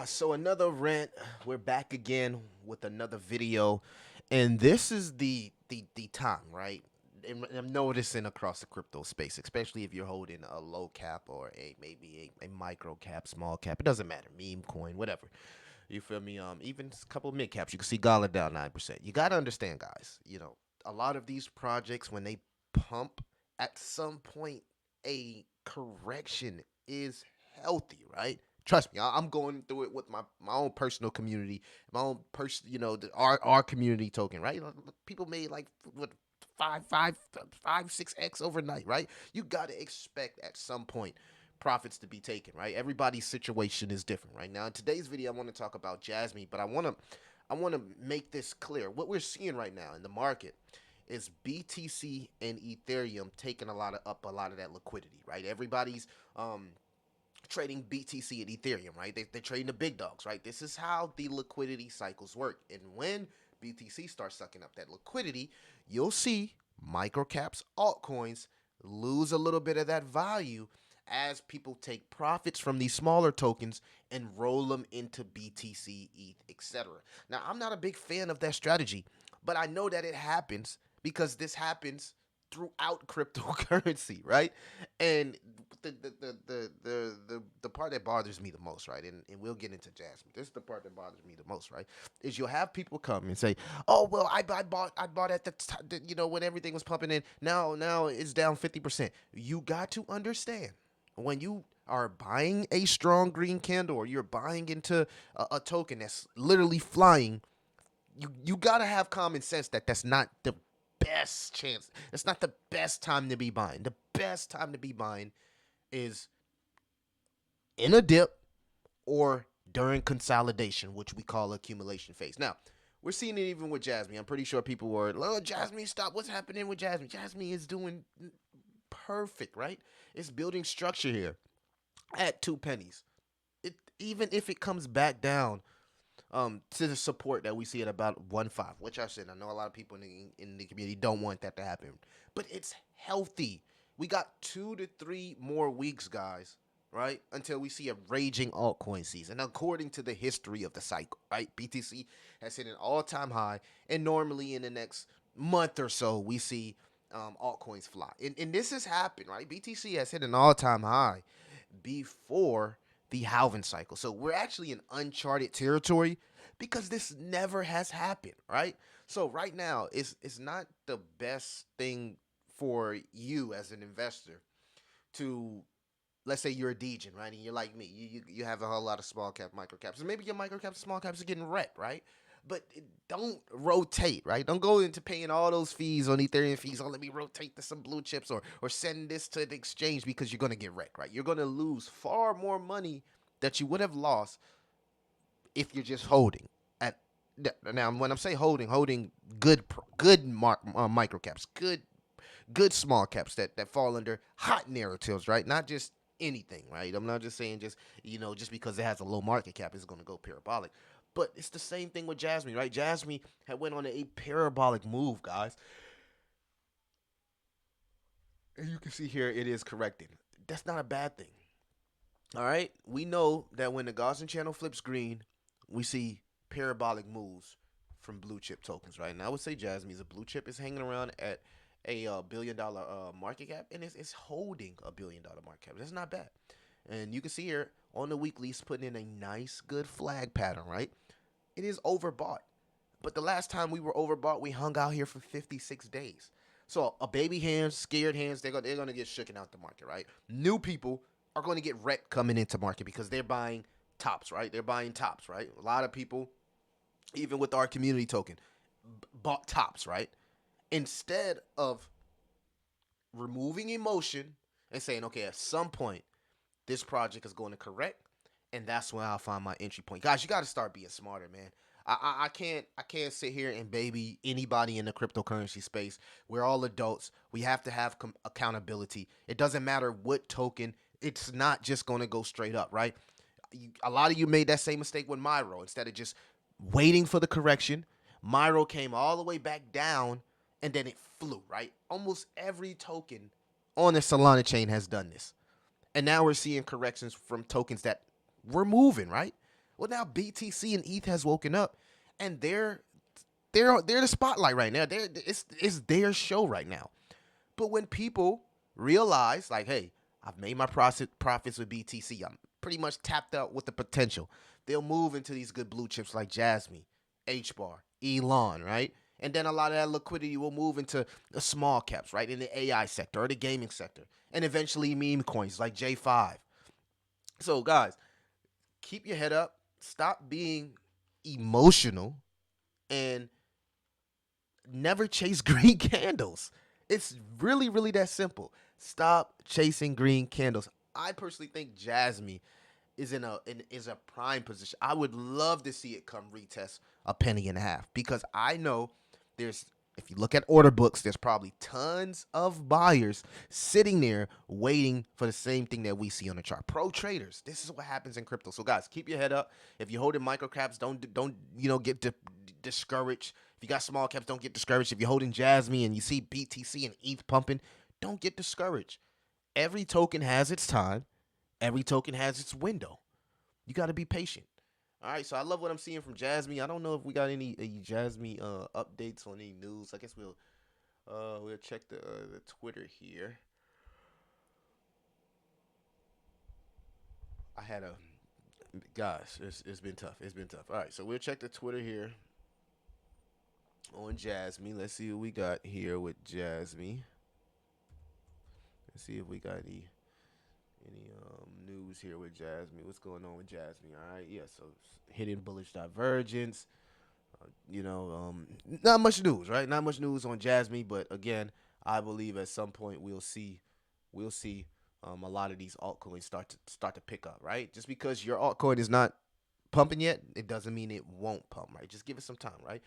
So another rant. We're back again with another video, and this is the time, right? And I'm noticing across the crypto space, especially if you're holding a low cap or maybe a micro cap, small cap. It doesn't matter, meme coin, whatever. You feel me? Even a couple of mid caps. You can see Gala down 9%. You gotta understand, guys. A lot of these projects when they pump, at some point, a correction is healthy, right? Trust me, I'm going through it with my own personal community, my own person, our community token, right? People made like what 6x overnight, right? You gotta expect at some point profits to be taken, right? Everybody's situation is different, right? Now in today's video, I want to talk about Jasmy, but I want to make this clear. What we're seeing right now in the market is BTC and Ethereum taking a lot of that liquidity, right? Everybody's trading BTC and Ethereum, right? They're trading the big dogs, right? This is how the liquidity cycles work. And when BTC starts sucking up that liquidity, you'll see microcaps, altcoins lose a little bit of that value as people take profits from these smaller tokens and roll them into BTC, ETH, etc. Now, I'm not a big fan of that strategy, but I know that it happens because this happens throughout cryptocurrency, right? And the part that bothers me the most, right? And we'll get into Jasmine. This is the part that bothers me the most, right? Is you'll have people come and say, "Oh, well, I bought at the time, when everything was pumping in. Now it's down 50%." You got to understand when you are buying a strong green candle or you're buying into a token that's literally flying, you gotta have common sense that that's not the best chance. It's not the best time to be buying. The best time to be buying is in a dip or during consolidation, which we call accumulation phase. Now, we're seeing it even with Jasmy. I'm pretty sure people were, "Oh, Jasmy, stop. What's happening with Jasmy?" Jasmy is doing perfect, right? It's building structure here at 2 pennies. Even if it comes back down to the support that we see at about 1.5, which I said I know a lot of people in the community don't want that to happen, but it's healthy. We got 2 to 3 more weeks, guys, right, until we see a raging altcoin season. According to the history of the cycle, right, BTC has hit an all-time high, and normally in the next month or so, we see altcoins fly. And this has happened, right? BTC has hit an all-time high before the halving cycle. So we're actually in uncharted territory because this never has happened, right? So right now, it's not the best thing for you as an investor to, let's say you're a degen, right? And you're like me. You have a whole lot of small cap, micro caps. And maybe your micro caps, small caps are getting wrecked, right? But don't rotate, right? Don't go into paying all those fees on Ethereum fees. Oh, let me rotate to some blue chips or send this to the exchange because you're gonna get wrecked, right? You're gonna lose far more money that you would have lost if you're just holding. At now, when I'm saying holding good micro caps, good small caps that fall under hot narratives, right? Not just anything, right? I'm not just saying just because it has a low market cap, it's going to go parabolic. But it's the same thing with Jasmy, right? Jasmy had went on a parabolic move, guys. And you can see here it is correcting. That's not a bad thing. All right? We know that when the Gaussian channel flips green, we see parabolic moves from blue chip tokens, right? And I would say Jasmy is a blue chip. Is hanging around at a $1 billion market cap, and it's holding $1 billion market cap. That's not bad. And you can see here on the weekly, it's putting in a nice, good flag pattern, right? It is overbought. But the last time we were overbought, we hung out here for 56 days. So a baby hands, scared hands, they're gonna get shooken out the market, right? New people are going to get wrecked coming into market because they're buying tops, right? They're buying tops, right? A lot of people, even with our community token, bought tops, right? Instead of removing emotion and saying, okay, at some point, this project is going to correct, and that's when I'll find my entry point. Guys, you got to start being smarter, man. I can't sit here and baby anybody in the cryptocurrency space. We're all adults. We have to have accountability. It doesn't matter what token. It's not just going to go straight up, right? A lot of you made that same mistake with Myro. Instead of just waiting for the correction, Myro came all the way back down, and then it flew, right? Almost every token on the Solana chain has done this. And now we're seeing corrections from tokens that were moving, right? Well, now BTC and ETH has woken up, and they're the spotlight right now. It's their show right now. But when people realize, like, hey, I've made my profits with BTC, I'm pretty much tapped out with the potential. They'll move into these good blue chips like Jasmy, HBAR, Elon, right? And then a lot of that liquidity will move into the small caps, right? In the AI sector or the gaming sector. And eventually meme coins like J5. So, guys, keep your head up. Stop being emotional and never chase green candles. It's really, really that simple. Stop chasing green candles. I personally think Jasmy is a prime position. I would love to see it come retest a penny and a half because I know there's if you look at order books, there's probably tons of buyers sitting there waiting for the same thing that we see on the chart. Pro traders, this is what happens in crypto. So guys, keep your head up. If you're holding micro caps, don't get discouraged. If you got small caps, don't get discouraged. If you're holding Jasmy and you see BTC and ETH pumping, don't get discouraged. Every token has its time. Every token has its window. You got to be patient. All right, so I love what I'm seeing from Jasmy. I don't know if we got any Jasmy updates on any news. I guess we'll check the Twitter here. I had a gosh, it's been tough. It's been tough. All right, so we'll check the Twitter here on Jasmy. Let's see what we got here with Jasmy. Let's see if we got any news here with Jasmy. What's going on with Jasmy? All right, yeah. So hitting bullish divergence. Not much news, right? Not much news on Jasmy, but again, I believe at some point we'll see a lot of these altcoins start to pick up, right? Just because your altcoin is not pumping yet, it doesn't mean it won't pump, right? Just give it some time, right?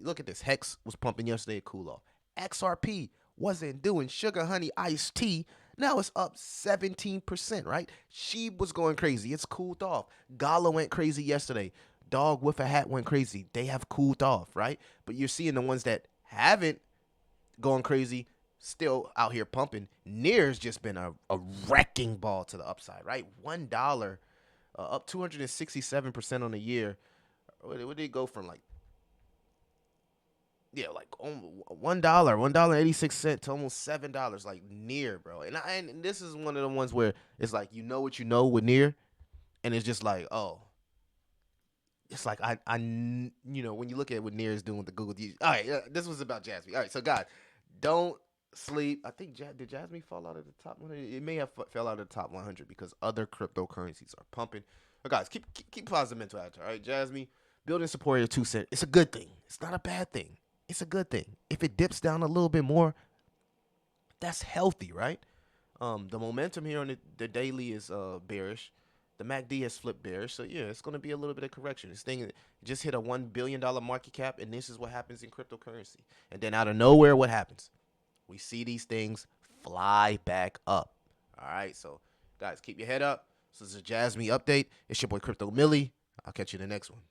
Look at this. Hex was pumping yesterday, cool off. XRP wasn't doing sugar honey iced tea. Now it's up 17%, right? Sheep was going crazy. It's cooled off. Gala went crazy yesterday. Dog with a hat went crazy. They have cooled off, right? But you're seeing the ones that haven't gone crazy still out here pumping. Near's just been a wrecking ball to the upside, right? $1 up 267% on the year. Where did it go from like $1.86 to almost $7, like Near, bro. And this is one of the ones where it's like you know what you know with Near, and it's just like it's like when you look at what Near is doing with the Google. All right, this was about Jasmy. All right, so guys, don't sleep. I think did Jasmy fall out of the top 100? It may have fell out of the top 100 because other cryptocurrencies are pumping. But guys, keep positive mental attitude. All right, Jasmy, building support at 2 cents. It's a good thing. It's not a bad thing. It's a good thing. If it dips down a little bit more, that's healthy, right? The momentum here on the daily is bearish. The MACD has flipped bearish, so yeah, it's going to be a little bit of correction. This thing just hit a $1 billion market cap, and this is what happens in cryptocurrency. And then out of nowhere, what happens? We see these things fly back up. All right, so guys, keep your head up. This is a Jasmy update. It's your boy Crypto Millie. I'll catch you in the next one.